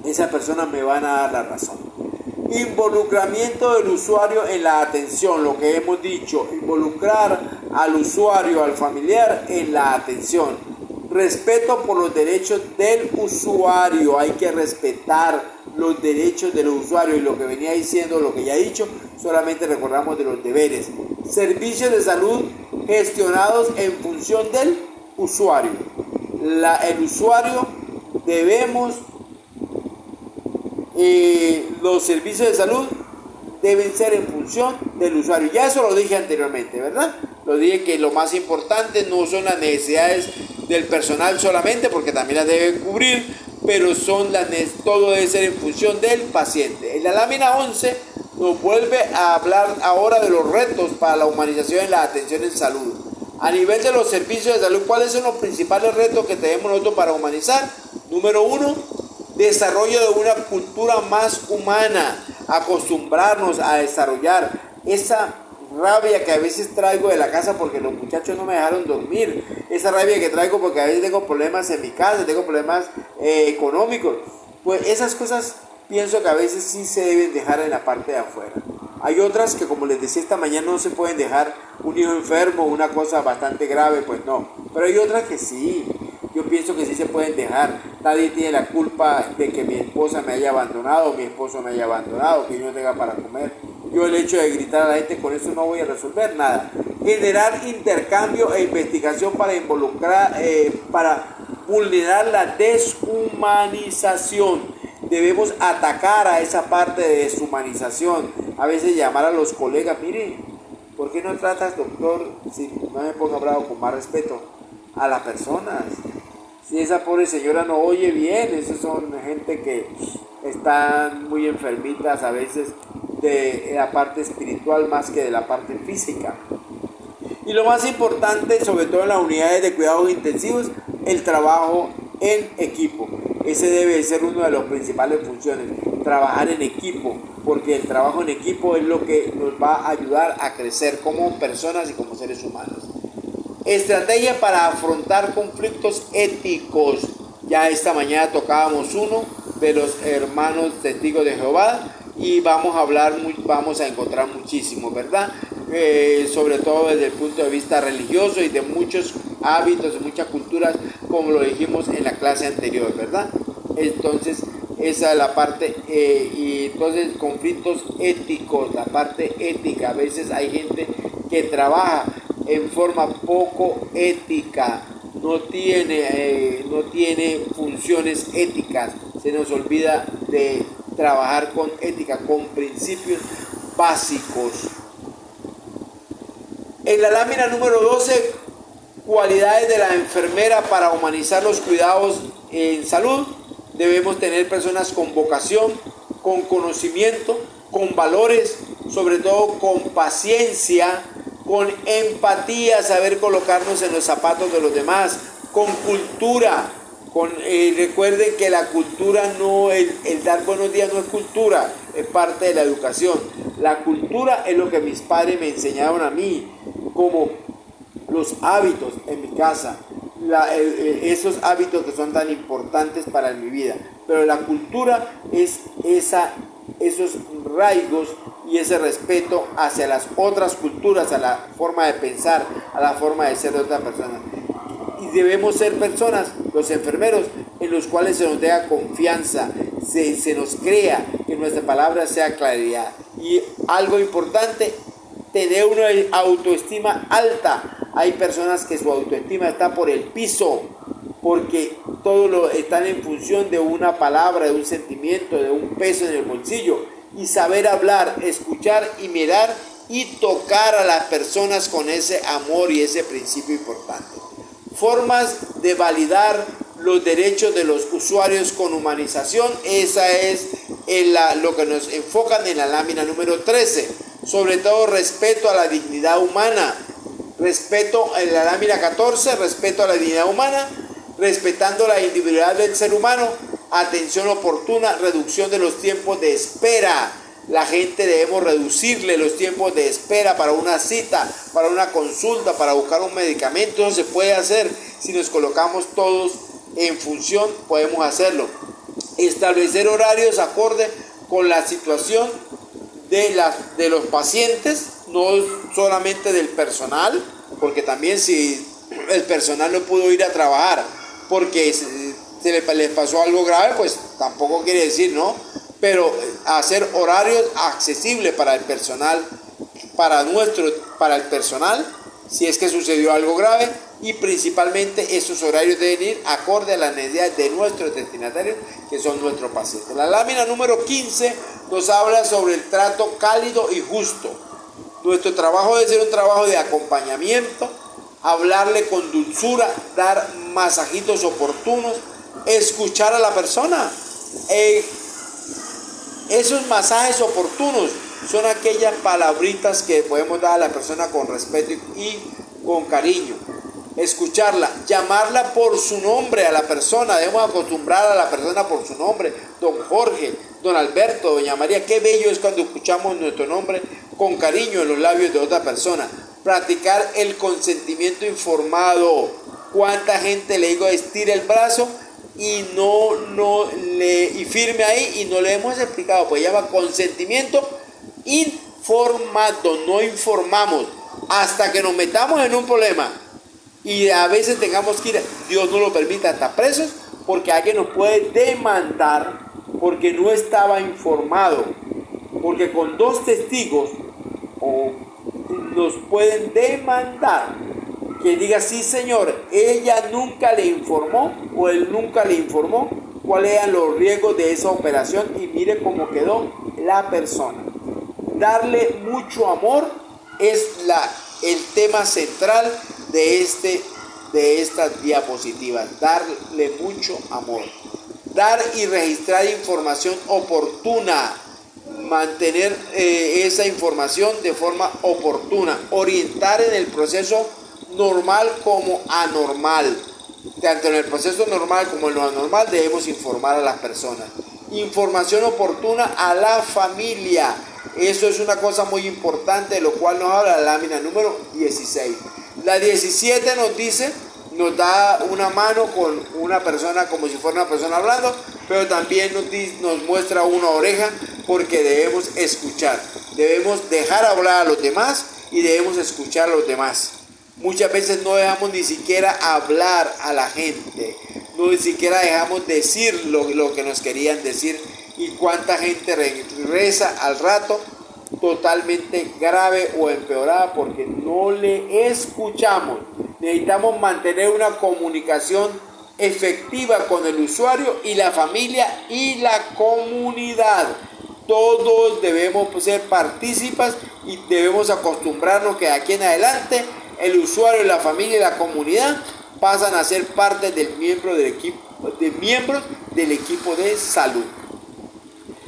esas personas me van a dar la razón. Involucramiento del usuario en la atención, lo que hemos dicho, involucrar al usuario, al familiar en la atención. Respeto por los derechos del usuario, hay que respetar los derechos del usuario, y lo que venía diciendo, lo que ya he dicho, solamente recordamos de los deberes. Servicios de salud gestionados en función del usuario. El usuario debemos, los servicios de salud deben ser en función del usuario. Ya eso lo dije anteriormente, ¿verdad? Lo dije que lo más importante no son las necesidades del personal solamente, porque también las debe cubrir, pero todo debe ser en función del paciente. En la lámina 11 nos vuelve a hablar ahora de los retos para la humanización en la atención en salud. A nivel de los servicios de salud, ¿cuáles son los principales retos que tenemos nosotros para humanizar? Número 1, desarrollo de una cultura más humana, acostumbrarnos a desarrollar esa rabia que a veces traigo de la casa porque los muchachos no me dejaron dormir, esa rabia que traigo porque a veces tengo problemas en mi casa, tengo problemas económicos, pues esas cosas pienso que a veces sí se deben dejar en la parte de afuera. Hay otras que, como les decía esta mañana, no se pueden dejar, un hijo enfermo, una cosa bastante grave, pues no, pero hay otras que sí. Yo pienso que sí se pueden dejar. Nadie tiene la culpa de que mi esposa me haya abandonado, mi esposo me haya abandonado, que yo no tenga para comer. Yo el hecho de gritar a la gente, con eso no voy a resolver nada. Generar intercambio e investigación para involucrar, para vulnerar la deshumanización. Debemos atacar a esa parte de deshumanización. A veces llamar a los colegas, mire, ¿por qué no tratas, doctor, si no me ponga bravo, con más respeto, a las personas? Si esa pobre señora no oye bien, esas son gente que están muy enfermitas a veces de la parte espiritual más que de la parte física. Y lo más importante, sobre todo en las unidades de cuidados intensivos, el trabajo en equipo. Ese debe ser una de las principales funciones, trabajar en equipo, porque el trabajo en equipo es lo que nos va a ayudar a crecer como personas y como seres humanos. Estrategia para afrontar conflictos éticos. Ya esta mañana tocábamos uno de los hermanos testigos de Jehová y vamos a encontrar muchísimo, ¿verdad? Sobre todo desde el punto de vista religioso y de muchos hábitos, de muchas culturas, como lo dijimos en la clase anterior, ¿verdad? Entonces, esa es la parte, y entonces conflictos éticos, la parte ética. A veces hay gente que trabaja en forma poco ética, no tiene funciones éticas, se nos olvida de trabajar con ética, con principios básicos. En la lámina número 12, cualidades de la enfermera para humanizar los cuidados en salud. Debemos tener personas con vocación, con conocimiento, con valores, sobre todo con paciencia, con empatía, saber colocarnos en los zapatos de los demás, con cultura. Recuerden que la cultura el dar buenos días no es cultura, es parte de la educación. La cultura es lo que mis padres me enseñaron a mí, como los hábitos en mi casa, esos hábitos que son tan importantes para mi vida. Pero la cultura es esos raigos y ese respeto hacia las otras culturas, a la forma de pensar, a la forma de ser de otra persona. Y debemos ser personas, los enfermeros, en los cuales se nos dé confianza, se nos crea, que nuestra palabra sea claridad. Y algo importante, tener una autoestima alta. Hay personas que su autoestima está por el piso, porque todo están en función de una palabra, de un sentimiento, de un peso en el bolsillo. Y saber hablar, escuchar y mirar y tocar a las personas con ese amor y ese principio importante. Formas de validar los derechos de los usuarios con humanización. Esa es lo que nos enfocan en la lámina número 13. Sobre todo respeto a la dignidad humana. Respeto en la lámina 14, respeto a la dignidad humana, respetando la individualidad del ser humano, atención oportuna, reducción de los tiempos de espera. La gente debemos reducirle los tiempos de espera para una cita, para una consulta, para buscar un medicamento. Eso se puede hacer si nos colocamos todos en función, podemos hacerlo. Establecer horarios acorde con la situación de los pacientes, no solamente del personal, porque también si el personal no pudo ir a trabajar porque les pasó algo grave, pues tampoco quiere decir, ¿no? Pero hacer horarios accesibles para el personal, para el personal, si es que sucedió algo grave, y principalmente esos horarios deben ir acorde a las necesidades de nuestros destinatarios, que son nuestros pacientes. La lámina número 15, nos habla sobre el trato cálido y justo. Nuestro trabajo debe ser un trabajo de acompañamiento, hablarle con dulzura, dar masajitos oportunos, escuchar a la persona. Esos masajes oportunos son aquellas palabritas que podemos dar a la persona con respeto y con cariño. Escucharla, llamarla por su nombre a la persona. Debemos acostumbrar a la persona por su nombre. Don Jorge, don Alberto, doña María. Qué bello es cuando escuchamos nuestro nombre con cariño en los labios de otra persona. Practicar el consentimiento informado. ¿Cuánta gente le digo estire el brazo y y firme ahí y no le hemos explicado? Pues llama consentimiento informado. No informamos hasta que nos metamos en un problema. Y a veces tengamos que ir, Dios no lo permita, hasta presos, porque alguien nos puede demandar porque no estaba informado. Porque con 2 testigos nos pueden demandar. Que diga, sí señor, ella nunca le informó o él nunca le informó cuáles eran los riesgos de esa operación y mire cómo quedó la persona. Darle mucho amor es el tema central de estas diapositivas. Darle mucho amor. Dar y registrar información oportuna. Mantener esa información de forma oportuna. Orientar en el proceso normal como anormal. Tanto en el proceso normal como en lo anormal debemos informar a las personas. Información oportuna a la familia. Eso es una cosa muy importante, de lo cual nos habla la lámina número 16. La 17 nos da una mano con una persona como si fuera una persona hablando, pero también nos muestra una oreja porque debemos escuchar. Debemos dejar hablar a los demás y debemos escuchar a los demás. Muchas veces no dejamos ni siquiera hablar a la gente, no ni siquiera dejamos decir lo que nos querían decir. Y cuánta gente regresa al rato totalmente grave o empeorada porque no le escuchamos. Necesitamos mantener una comunicación efectiva con el usuario y la familia y la comunidad. Todos debemos ser partícipes y debemos acostumbrarnos que de aquí en adelante el usuario, la familia y la comunidad pasan a ser parte del miembros del equipo de salud.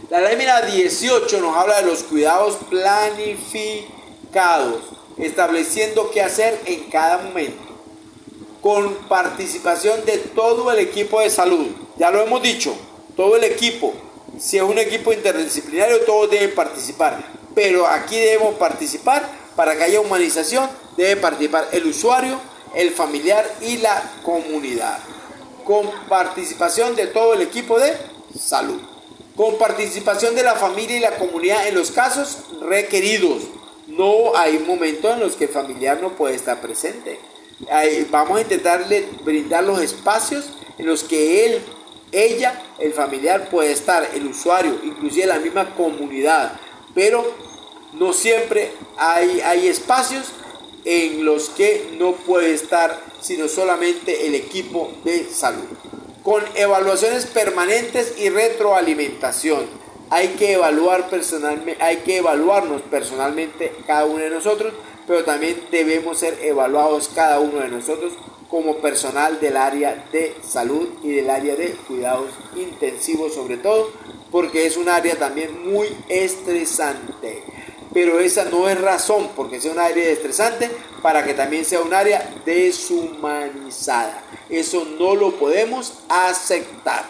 La lámina 18 nos habla de los cuidados planificados, estableciendo qué hacer en cada momento, con participación de todo el equipo de salud. Ya lo hemos dicho, todo el equipo. Si es un equipo interdisciplinario, todos deben participar, pero aquí debemos participar para que haya humanización. Debe participar el usuario, el familiar y la comunidad, con participación de todo el equipo de salud. Con participación de la familia y la comunidad en los casos requeridos. No hay momentos en los que el familiar no puede estar presente. Vamos a intentarle brindar los espacios en los que ella, el familiar puede estar, el usuario, inclusive la misma comunidad. Pero no siempre hay espacios en los que no puede estar sino solamente el equipo de salud. Con evaluaciones permanentes y retroalimentación. Hay que evaluarnos personalmente cada uno de nosotros, pero también debemos ser evaluados cada uno de nosotros como personal del área de salud y del área de cuidados intensivos sobre todo, porque es un área también muy estresante. Pero esa no es razón porque sea un área estresante para que también sea un área deshumanizada. Eso no lo podemos aceptar.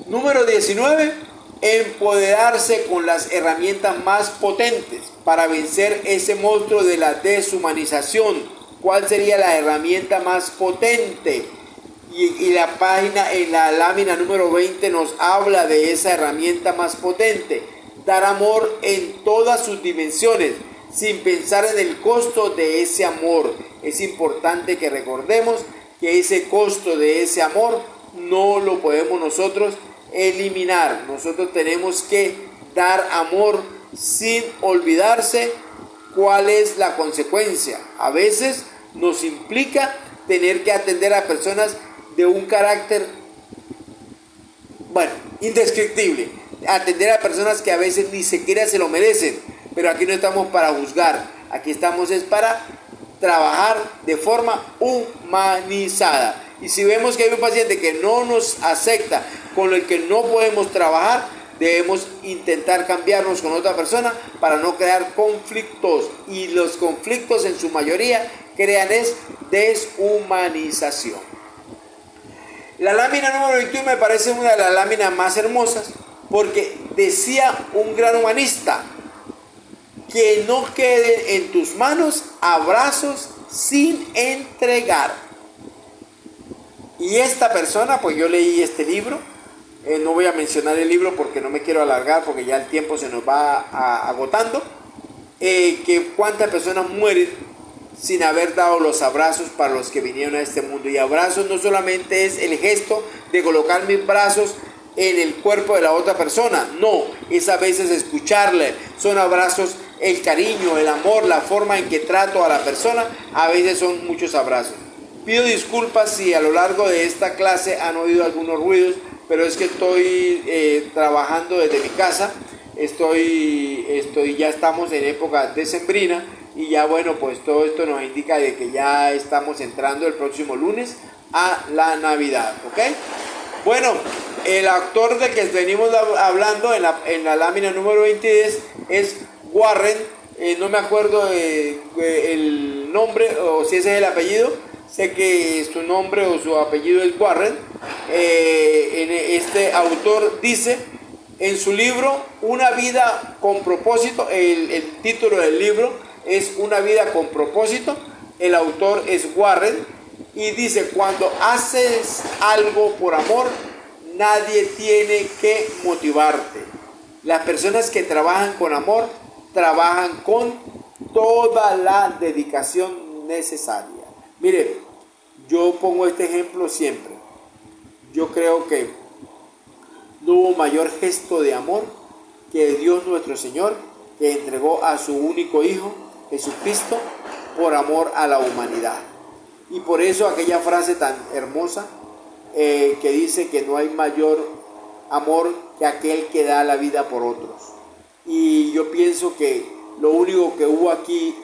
Número 19. Empoderarse con las herramientas más potentes para vencer ese monstruo de la deshumanización. ¿Cuál sería la herramienta más potente? Y la página en la lámina número 20 nos habla de esa herramienta más potente. Dar amor en todas sus dimensiones, sin pensar en el costo de ese amor. Es importante que recordemos que ese costo de ese amor no lo podemos nosotros eliminar. Nosotros tenemos que dar amor sin olvidarse cuál es la consecuencia. A veces nos implica tener que atender a personas de un carácter, indescriptible. atender a personas que a veces ni siquiera se lo merecen, pero aquí no estamos para juzgar, aquí estamos es para trabajar de forma humanizada. Y si vemos que hay un paciente que no nos acepta, con el que no podemos trabajar, debemos intentar cambiarnos con otra persona para no crear conflictos. Y los conflictos en su mayoría crean es deshumanización. La lámina número 21 me parece una de las láminas más hermosas, porque decía un gran humanista: que no queden en tus manos abrazos sin entregar. Y esta persona, pues yo leí este libro, no voy a mencionar el libro porque no me quiero alargar, porque ya el tiempo se nos va agotando, que cuántas personas mueren sin haber dado los abrazos para los que vinieron a este mundo. Y abrazos no solamente es el gesto de colocar mis brazos en el cuerpo de la otra persona, no, es a veces escucharle, son abrazos, el cariño, el amor, la forma en que trato a la persona, a veces son muchos abrazos. Pido disculpas si a lo largo de esta clase han oído algunos ruidos, pero es que estoy trabajando desde mi casa, ya estamos en época decembrina y ya bueno, pues todo esto nos indica de que ya estamos entrando el próximo lunes a la Navidad, ¿ok? Bueno, el autor del que venimos hablando en la lámina número 23 es Warren, no me acuerdo el nombre o si ese es el apellido, sé que su nombre o su apellido es Warren. Este autor dice en su libro Una vida con propósito, el título del libro es Una vida con propósito, el autor es Warren y dice: cuando haces algo por amor, nadie tiene que motivarte. Las personas que trabajan con amor trabajan con toda la dedicación necesaria. Mire, yo pongo este ejemplo siempre. Yo creo que no hubo mayor gesto de amor que Dios nuestro Señor, que entregó a su único Hijo, Jesucristo, por amor a la humanidad. Y por eso aquella frase tan hermosa que dice que no hay mayor amor que aquel que da la vida por otros. Y yo pienso que lo único que hubo aquí,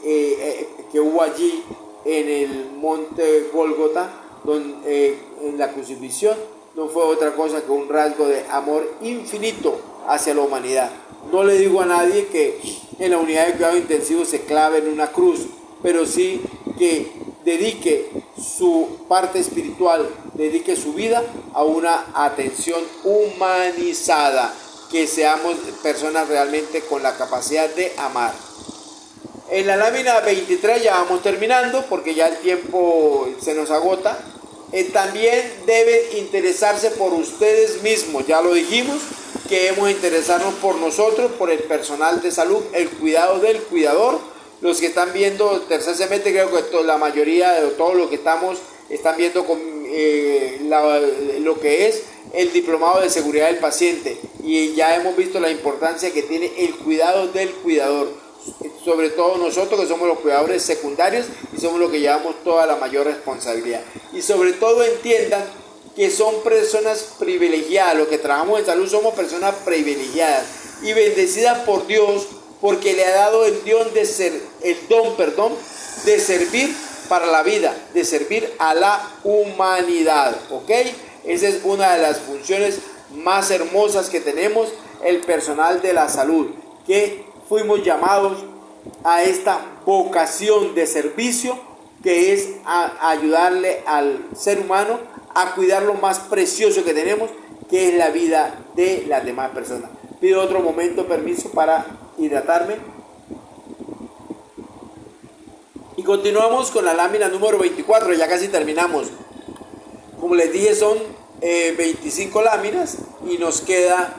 que hubo allí en el monte Gólgota, en la crucifixión, no fue otra cosa que un rasgo de amor infinito hacia la humanidad. No le digo a nadie que en la unidad de cuidado intensivo se clave en una cruz, pero sí que dedique su parte espiritual, dedique su vida a una atención humanizada, que seamos personas realmente con la capacidad de amar. En la lámina 23 ya vamos terminando porque ya el tiempo se nos agota. También deben interesarse por ustedes mismos, ya lo dijimos, que debemos interesarnos por nosotros, por el personal de salud, el cuidado del cuidador. Los que están viendo el tercer semestre, creo que la mayoría de todos los que están viendo con, lo que es el diplomado de seguridad del paciente, y ya hemos visto la importancia que tiene el cuidado del cuidador, sobre todo nosotros que somos los cuidadores secundarios y somos los que llevamos toda la mayor responsabilidad. Y sobre todo entiendan que son personas privilegiadas, los que trabajamos en salud somos personas privilegiadas y bendecidas por Dios, porque le ha dado el don de servir para la vida, de servir a la humanidad, ¿ok? Esa es una de las funciones más hermosas que tenemos, el personal de la salud, que fuimos llamados a esta vocación de servicio, que es a ayudarle al ser humano a cuidar lo más precioso que tenemos, que es la vida de las demás personas. Pido otro momento, permiso para hidratarme. Y continuamos con la lámina número 24, ya casi terminamos. Como les dije, son 25 láminas y nos queda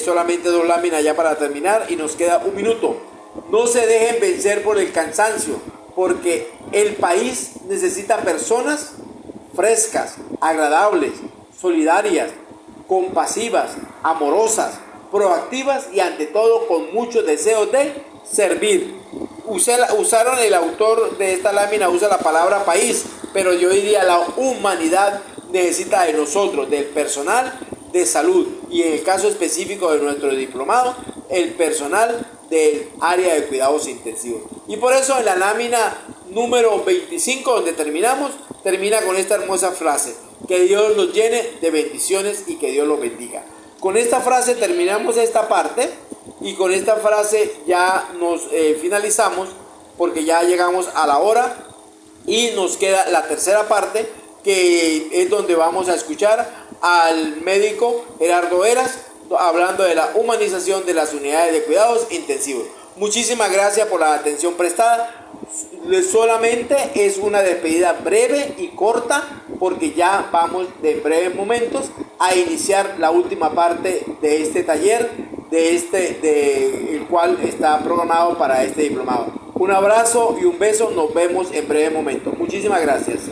solamente 2 láminas ya para terminar y nos queda 1 minuto. No se dejen vencer por el cansancio, porque el país necesita personas frescas, agradables, solidarias, compasivas, amorosas, proactivas y ante todo con muchos deseos de servir. Usaron, el autor de esta lámina usa la palabra país, pero yo diría la humanidad necesita de nosotros, del personal de salud y en el caso específico de nuestro diplomado, el personal del área de cuidados intensivos. Y por eso en la lámina número 25, donde termina con esta hermosa frase: que Dios los llene de bendiciones y que Dios los bendiga. Con esta frase terminamos esta parte y con esta frase ya nos finalizamos, porque ya llegamos a la hora y nos queda la tercera parte, que es donde vamos a escuchar al médico Gerardo Heras hablando de la humanización de las unidades de cuidados intensivos. Muchísimas gracias por la atención prestada. Solamente es una despedida breve y corta, porque ya vamos de breves momentos a iniciar la última parte de este taller, el cual está programado para este diplomado. Un abrazo y un beso, nos vemos en breve momento. Muchísimas gracias.